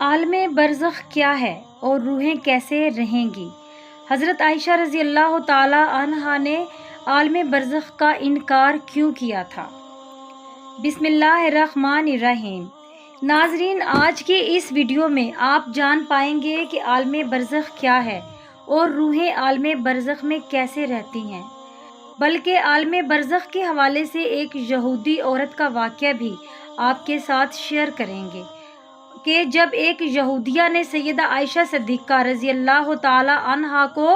عالم برزخ کیا ہے اور روحیں کیسے رہیں گی؟ حضرت عائشہ رضی اللہ تعالی عنہا نے عالم برزخ کا انکار کیوں کیا تھا؟ بسم اللہ الرحمن الرحیم۔ ناظرین، آج کے اس ویڈیو میں آپ جان پائیں گے کہ عالم برزخ کیا ہے اور روحیں عالم برزخ میں کیسے رہتی ہیں، بلکہ عالم برزخ کے حوالے سے ایک یہودی عورت کا واقعہ بھی آپ کے ساتھ شیئر کریں گے کہ جب ایک یہودیہ نے سیدہ عائشہ صدیقہ رضی اللہ تعالی عنہا کو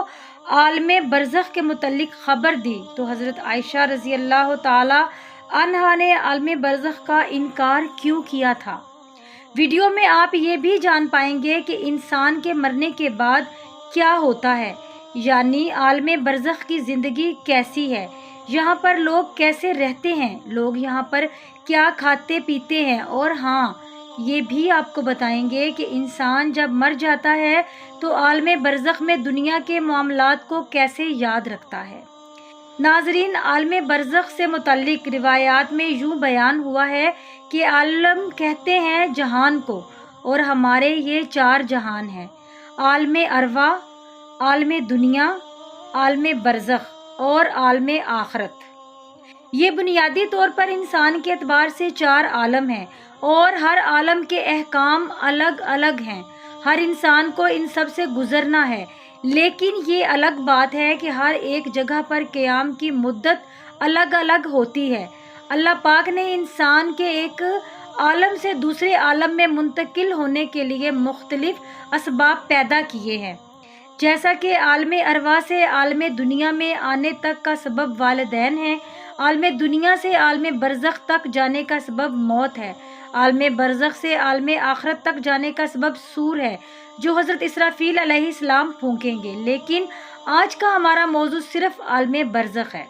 عالم برزخ کے متعلق خبر دی تو حضرت عائشہ رضی اللہ تعالی عنہا نے عالم برزخ کا انکار کیوں کیا تھا۔ ویڈیو میں آپ یہ بھی جان پائیں گے کہ انسان کے مرنے کے بعد کیا ہوتا ہے، یعنی عالم برزخ کی زندگی کیسی ہے، یہاں پر لوگ کیسے رہتے ہیں، لوگ یہاں پر کیا کھاتے پیتے ہیں، اور ہاں یہ بھی آپ کو بتائیں گے کہ انسان جب مر جاتا ہے تو عالم برزخ میں دنیا کے معاملات کو کیسے یاد رکھتا ہے۔ ناظرین، عالم برزخ سے متعلق روایات میں یوں بیان ہوا ہے کہ عالم کہتے ہیں جہان کو، اور ہمارے یہ 4 جہان ہیں: عالم ارواح، عالم دنیا، عالم برزخ اور عالم آخرت۔ یہ بنیادی طور پر انسان کے اعتبار سے 4 عالم ہیں اور ہر عالم کے احکام الگ الگ ہیں۔ ہر انسان کو ان سب سے گزرنا ہے، لیکن یہ الگ بات ہے کہ ہر ایک جگہ پر قیام کی مدت الگ الگ ہوتی ہے۔ اللہ پاک نے انسان کے ایک عالم سے دوسرے عالم میں منتقل ہونے کے لیے مختلف اسباب پیدا کیے ہیں، جیسا کہ عالم ارواح سے عالم دنیا میں آنے تک کا سبب والدین ہے، عالم دنیا سے عالم برزخ تک جانے کا سبب موت ہے، عالم برزخ سے عالم آخرت تک جانے کا سبب سور ہے جو حضرت اسرافیل علیہ السلام پھونکیں گے، لیکن آج کا ہمارا موضوع صرف عالم برزخ ہے۔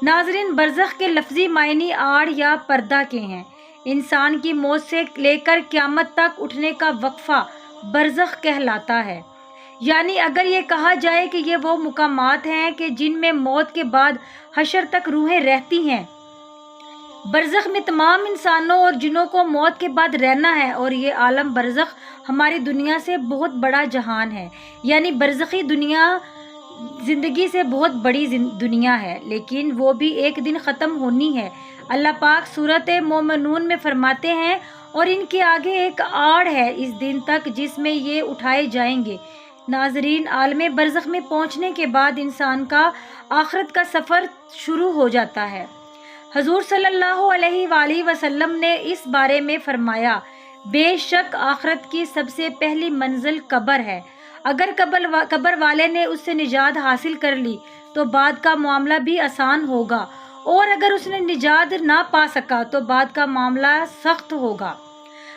ناظرین، برزخ کے لفظی معنی آڑ یا پردہ کے ہیں۔ انسان کی موت سے لے کر قیامت تک اٹھنے کا وقفہ برزخ کہلاتا ہے، یعنی اگر یہ کہا جائے کہ یہ وہ مقامات ہیں کہ جن میں موت کے بعد حشر تک روحیں رہتی ہیں۔ برزخ میں تمام انسانوں اور جنوں کو موت کے بعد رہنا ہے، اور یہ عالم برزخ ہماری دنیا سے بہت بڑا جہان ہے، یعنی برزخی دنیا زندگی سے بہت بڑی دنیا ہے، لیکن وہ بھی ایک دن ختم ہونی ہے۔ اللہ پاک سورۃ مومنون میں فرماتے ہیں، اور ان کے آگے ایک آڑ ہے اس دن تک جس میں یہ اٹھائے جائیں گے۔ ناظرین، عالم برزخ میں پہنچنے کے بعد انسان کا آخرت کا سفر شروع ہو جاتا ہے۔ حضور صلی اللہ علیہ وآلہ وسلم نے اس بارے میں فرمایا، بے شک آخرت کی سب سے پہلی منزل قبر ہے۔ اگر قبر والے نے اس سے نجات حاصل کر لی تو بعد کا معاملہ بھی آسان ہوگا، اور اگر اس نے نجات نہ پا سکا تو بعد کا معاملہ سخت ہوگا،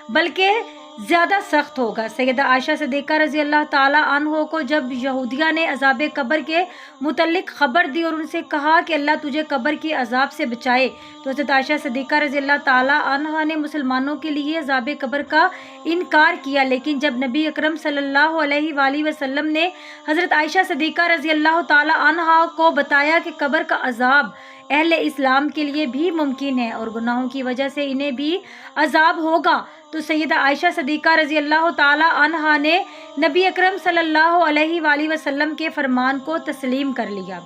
بلکہ زیادہ سخت ہوگا۔ سیدہ عائشہ صدیقہ رضی اللہ تعالی عنہ کو جب یہودیہ نے عذاب قبر کے متعلق خبر دی اور ان سے کہا کہ اللہ تجھے قبر کے عذاب سے بچائے، تو حضرت عائشہ صدیقہ رضی اللہ تعالی عنہ نے مسلمانوں کے لیے عذاب قبر کا انکار کیا، لیکن جب نبی اکرم صلی اللہ علیہ وآلہ وسلم نے حضرت عائشہ صدیقہ رضی اللہ تعالی عنہ کو بتایا کہ قبر کا عذاب اہل اسلام کے لیے بھی ممکن ہے اور گناہوں کی وجہ سے انہیں بھی عذاب ہوگا، تو سیدہ عائشہ صدیقہ رضی اللہ تعالی عنہا نے نبی اکرم صلی اللہ علیہ وآلہ وسلم کے فرمان کو تسلیم کر لیا۔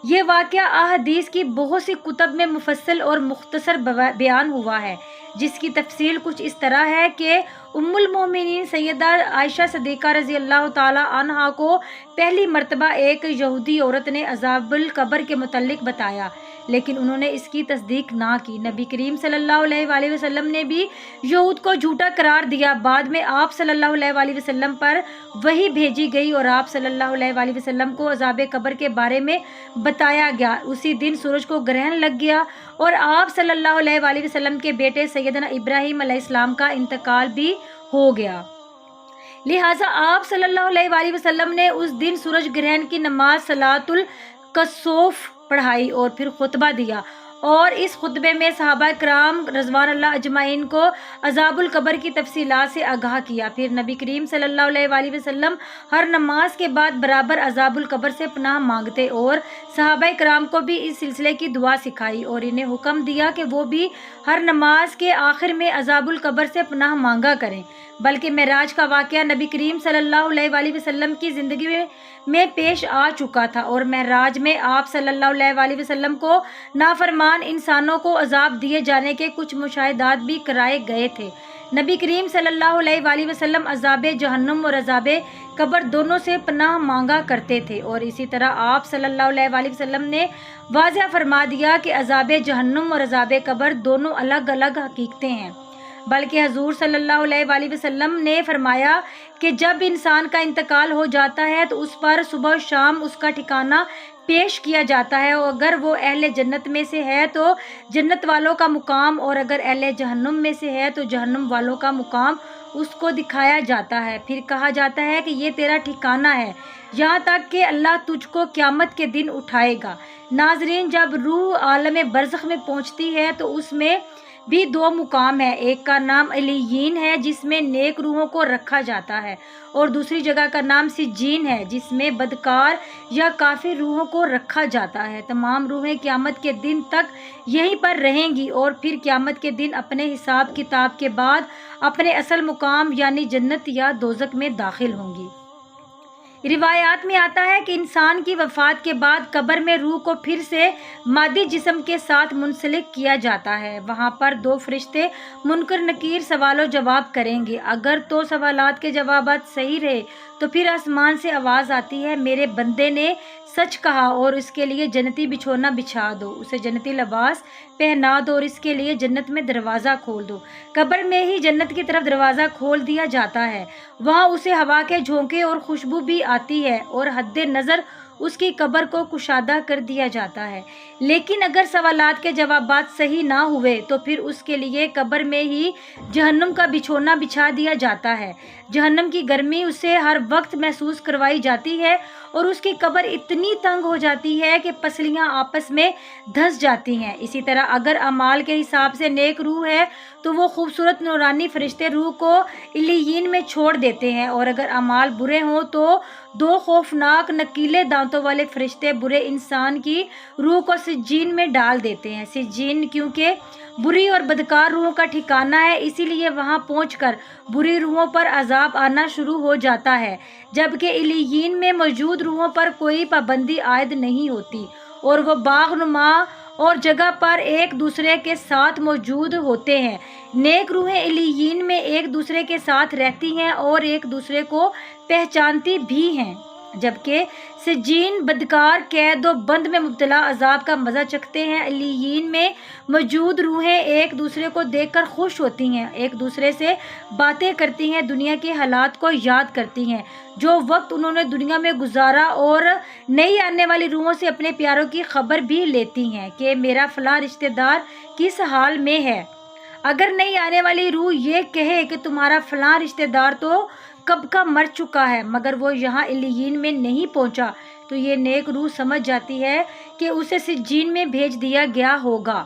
یہ واقعہ احادیث کی بہت سی کتب میں مفصل اور مختصر بیان ہوا ہے، جس کی تفصیل کچھ اس طرح ہے کہ ام المومنین سیدہ عائشہ صدیقہ رضی اللہ تعالی عنہا کو پہلی مرتبہ ایک یہودی عورت نے عذاب القبر کے متعلق بتایا، لیکن انہوں نے اس کی تصدیق نہ کی۔ نبی کریم صلی اللہ علیہ وآلہ وسلم نے بھی یہود کو جھوٹا قرار دیا۔ بعد میں آپ صلی اللہ علیہ وآلہ وسلم پر وحی بھیجی گئی اور آپ صلی اللہ علیہ وآلہ وسلم کو عذاب قبر کے بارے میں بتایا گیا۔ اسی دن سورج کو گرہن لگ گیا اور آپ صلی اللہ علیہ وآلہ وسلم کے بیٹے سیدنا ابراہیم علیہ السلام کا انتقال بھی ہو گیا۔ لہٰذا آپ صلی اللہ علیہ وآلہ وسلم نے اس دن سورج گرہن کی نماز صلاۃ الکسوف پڑھائی اور پھر خطبہ دیا، اور اس خطبے میں صحابہ کرام رضوان اللہ اجمعین کو عذاب القبر کی تفصیلات سے آگاہ کیا۔ پھر نبی کریم صلی اللہ علیہ وآلہ وسلم ہر نماز کے بعد برابر عذاب القبر سے پناہ مانگتے اور صحابہ کرام کو بھی اس سلسلے کی دعا سکھائی اور انہیں حکم دیا کہ وہ بھی ہر نماز کے آخر میں عذاب القبر سے پناہ مانگا کریں۔ بلکہ معراج کا واقعہ نبی کریم صلی اللہ علیہ وآلہ وسلم کی زندگی میں پیش آ چکا تھا، اور معراج میں آپ صلی اللہ علیہ وآلہ وسلم کو نافرمان انسانوں کو عذاب دیے جانے کے کچھ مشاہدات بھی کرائے گئے تھے۔ نبی کریم صلی اللہ علیہ وآلہ وسلم عذاب جہنم اور عذاب قبر دونوں سے پناہ مانگا کرتے تھے، اور اسی طرح آپ صلی اللہ علیہ وآلہ وسلم نے واضح فرما دیا کہ عذاب جہنم اور عذاب قبر دونوں الگ الگ حقیقتیں ہیں۔ بلکہ حضور صلی اللہ علیہ وآلہ وسلم نے فرمایا کہ جب انسان کا انتقال ہو جاتا ہے تو اس پر صبح و شام اس کا ٹھکانہ پیش کیا جاتا ہے، اور اگر وہ اہل جنت میں سے ہے تو جنت والوں کا مقام، اور اگر اہل جہنم میں سے ہے تو جہنم والوں کا مقام اس کو دکھایا جاتا ہے۔ پھر کہا جاتا ہے کہ یہ تیرا ٹھکانہ ہے، یہاں تک کہ اللہ تجھ کو قیامت کے دن اٹھائے گا۔ ناظرین، جب روح عالم برزخ میں پہنچتی ہے تو اس میں بھی دو مقام ہے، ایک کا نام علیین ہے جس میں نیک روحوں کو رکھا جاتا ہے، اور دوسری جگہ کا نام سجین ہے جس میں بدکار یا کافر روحوں کو رکھا جاتا ہے۔ تمام روحیں قیامت کے دن تک یہیں پر رہیں گی، اور پھر قیامت کے دن اپنے حساب کتاب کے بعد اپنے اصل مقام یعنی جنت یا دوزخ میں داخل ہوں گی۔ روایات میں آتا ہے کہ انسان کی وفات کے بعد قبر میں روح کو پھر سے مادی جسم کے ساتھ منسلک کیا جاتا ہے۔ وہاں پر دو فرشتے منکر نکیر سوال و جواب کریں گے۔ اگر تو سوالات کے جوابات صحیح رہے تو پھر آسمان سے آواز آتی ہے، میرے بندے نے سچ کہا، اور اس کے لیے جنتی بچھونا بچھا دو، اسے جنتی لباس پہنا دو، اور اس کے لیے جنت میں دروازہ کھول دو۔ قبر میں ہی جنت کی طرف دروازہ کھول دیا جاتا ہے، وہاں اسے ہوا کے جھونکے اور خوشبو بھی آتی ہے، اور حد نظر اس کی قبر کو کشادہ کر دیا جاتا ہے۔ لیکن اگر سوالات کے جوابات صحیح نہ ہوئے تو پھر اس کے لیے قبر میں ہی جہنم کا بچھونا بچھا دیا جاتا ہے۔ جہنم کی گرمی اسے ہر وقت محسوس کروائی جاتی ہے، اور اس کی قبر اتنی تنگ ہو جاتی ہے کہ پسلیاں آپس میں دھس جاتی ہیں۔ اسی طرح اگر اعمال کے حساب سے نیک روح ہے تو وہ خوبصورت نورانی فرشتے روح کو علیین میں چھوڑ دیتے ہیں، اور اگر اعمال برے ہوں تو دو خوفناک نکیلے دانتوں والے فرشتے برے انسان کی روح کو سجین میں ڈال دیتے ہیں۔ سجین کیونکہ بری اور بدکار روحوں کا ٹھکانہ ہے، اسی لیے وہاں پہنچ کر بری روحوں پر عذاب آنا شروع ہو جاتا ہے، جبکہ علیین میں موجود روحوں پر کوئی پابندی عائد نہیں ہوتی، اور وہ باغ نما اور جگہ پر ایک دوسرے کے ساتھ موجود ہوتے ہیں۔ نیک روحیں علیین میں ایک دوسرے کے ساتھ رہتی ہیں اور ایک دوسرے کو پہچانتی بھی ہیں، جبکہ سجین بدکار قید و بند میں مبتلا عذاب کا مزہ چکھتے ہیں۔ علیین میں موجود روحیں ایک دوسرے کو دیکھ کر خوش ہوتی ہیں، ایک دوسرے سے باتیں کرتی ہیں، دنیا کے حالات کو یاد کرتی ہیں جو وقت انہوں نے دنیا میں گزارا، اور نئی آنے والی روحوں سے اپنے پیاروں کی خبر بھی لیتی ہیں کہ میرا فلاں رشتہ دار کس حال میں ہے۔ اگر نئی آنے والی روح یہ کہے کہ تمہارا فلاں رشتہ دار تو کب کا مر چکا ہے مگر وہ یہاں علیین میں نہیں پہنچا، تو یہ نیک روح سمجھ جاتی ہے کہ اسے سجین میں بھیج دیا گیا ہوگا۔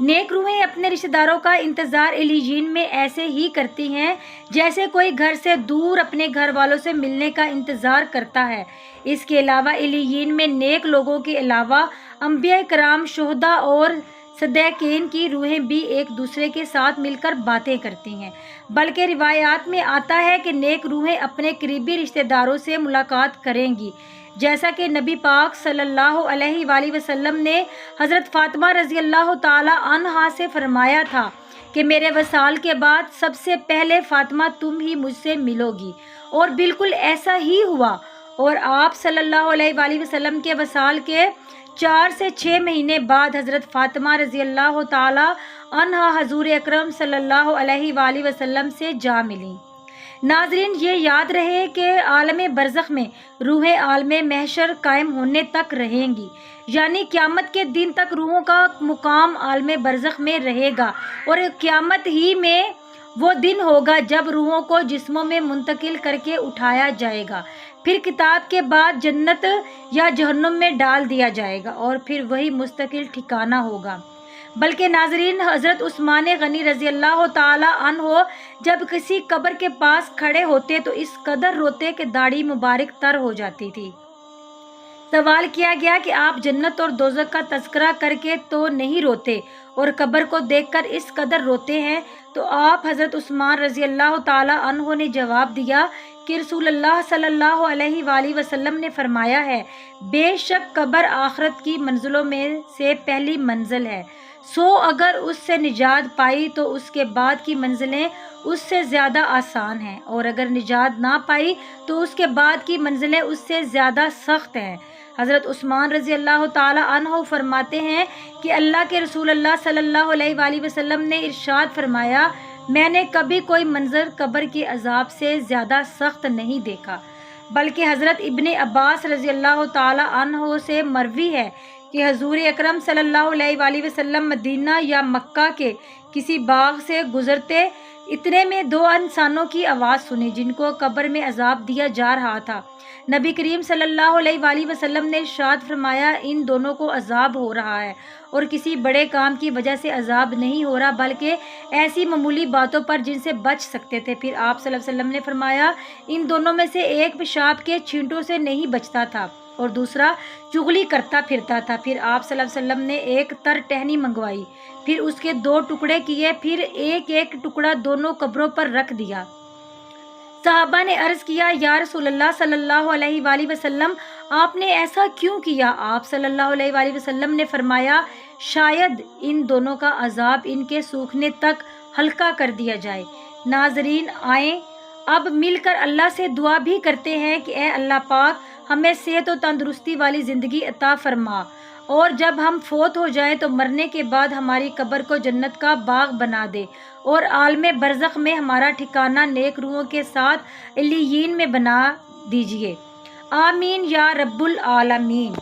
نیک روحیں اپنے رشتہ داروں کا انتظار علیین میں ایسے ہی کرتی ہیں جیسے کوئی گھر سے دور اپنے گھر والوں سے ملنے کا انتظار کرتا ہے۔ اس کے علاوہ علیین میں نیک لوگوں کے علاوہ انبیاء کرام، شہداء اور صدیقین کی روحیں بھی ایک دوسرے کے ساتھ مل کر باتیں کرتی ہیں۔ بلکہ روایات میں آتا ہے کہ نیک روحیں اپنے قریبی رشتہ داروں سے ملاقات کریں گی، جیسا کہ نبی پاک صلی اللہ علیہ وآلہ وسلم نے حضرت فاطمہ رضی اللہ تعالی عنہا سے فرمایا تھا کہ میرے وصال کے بعد سب سے پہلے فاطمہ تم ہی مجھ سے ملو گی، اور بالکل ایسا ہی ہوا، اور آپ صلی اللہ علیہ وآلہ وسلم کے وصال کے 4 سے 6 مہینے بعد حضرت فاطمہ رضی اللہ تعالی عنہا حضور اکرم صلی اللہ علیہ وآلہ وسلم سے جا ملیں۔ ناظرین، یہ یاد رہے کہ عالم برزخ میں روحیں عالم محشر قائم ہونے تک رہیں گی، یعنی قیامت کے دن تک روحوں کا مقام عالم برزخ میں رہے گا، اور قیامت ہی میں وہ دن ہوگا جب روحوں کو جسموں میں منتقل کر کے اٹھایا جائے گا، پھر کتاب کے بعد جنت یا جہنم میں ڈال دیا جائے گا، اور پھر وہی مستقل ٹھکانہ ہوگا۔ بلکہ ناظرین، حضرت عثمان غنی رضی اللہ تعالی عنہ جب کسی قبر کے پاس کھڑے ہوتے تو اس قدر روتے کہ داڑھی مبارک تر ہو جاتی تھی۔ سوال کیا گیا کہ آپ جنت اور دوزخ کا تذکرہ کر کے تو نہیں روتے اور قبر کو دیکھ کر اس قدر روتے ہیں؟ تو آپ حضرت عثمان رضی اللہ تعالی عنہ نے جواب دیا کہ رسول اللہ صلی اللہ علیہ وآلہ وسلم نے فرمایا ہے، بے شک قبر آخرت کی منزلوں میں سے پہلی منزل ہے، اگر اس سے نجات پائی تو اس کے بعد کی منزلیں اس سے زیادہ آسان ہیں، اور اگر نجات نہ پائی تو اس کے بعد کی منزلیں اس سے زیادہ سخت ہیں۔ حضرت عثمان رضی اللہ تعالی عنہ فرماتے ہیں کہ اللہ کے رسول اللہ صلی اللہ علیہ وآلہ وسلم نے ارشاد فرمایا، میں نے کبھی کوئی منظر قبر کے عذاب سے زیادہ سخت نہیں دیکھا، بلکہ حضرت ابن عباس رضی اللہ تعالی عنہ سے مروی ہے کہ حضور اکرم صلی اللہ علیہ وآلہ وسلم مدینہ یا مکہ کے کسی باغ سے گزرتے، اتنے میں دو انسانوں کی آواز سنی جن کو قبر میں عذاب دیا جا رہا تھا۔ نبی کریم صلی اللہ علیہ وآلہ وسلم نے ارشاد فرمایا، ان دونوں کو عذاب ہو رہا ہے اور کسی بڑے کام کی وجہ سے عذاب نہیں ہو رہا، بلکہ ایسی معمولی باتوں پر جن سے بچ سکتے تھے۔ پھر آپ صلی اللہ علیہ وسلم نے فرمایا، ان دونوں میں سے ایک پیشاب کے چھینٹوں سے نہیں بچتا تھا اور دوسرا چغلی کرتا پھرتا تھا۔ پھر آپ صلی اللہ علیہ وسلم نے ایک تر ٹہنی منگوائی، پھر اس کے دو ٹکڑے کیے، پھر ایک ایک ٹکڑا دونوں قبروں پر رکھ دیا۔ صحابہ نے عرض کیا، یا رسول اللہ صلی اللہ علیہ وآلہ وسلم، آپ نے ایسا کیوں کیا؟ آپ صلی اللہ علیہ وآلہ وسلم نے فرمایا، شاید ان دونوں کا عذاب ان کے سوکھنے تک ہلکا کر دیا جائے۔ ناظرین، آئیں اب مل کر اللہ سے دعا بھی کرتے ہیں کہ اے اللہ پاک، ہمیں صحت و تندرستی والی زندگی عطا فرما، اور جب ہم فوت ہو جائیں تو مرنے کے بعد ہماری قبر کو جنت کا باغ بنا دے، اور عالم برزخ میں ہمارا ٹھکانہ نیک روحوں کے ساتھ علیین میں بنا دیجیے۔ آمین یا رب العالمین۔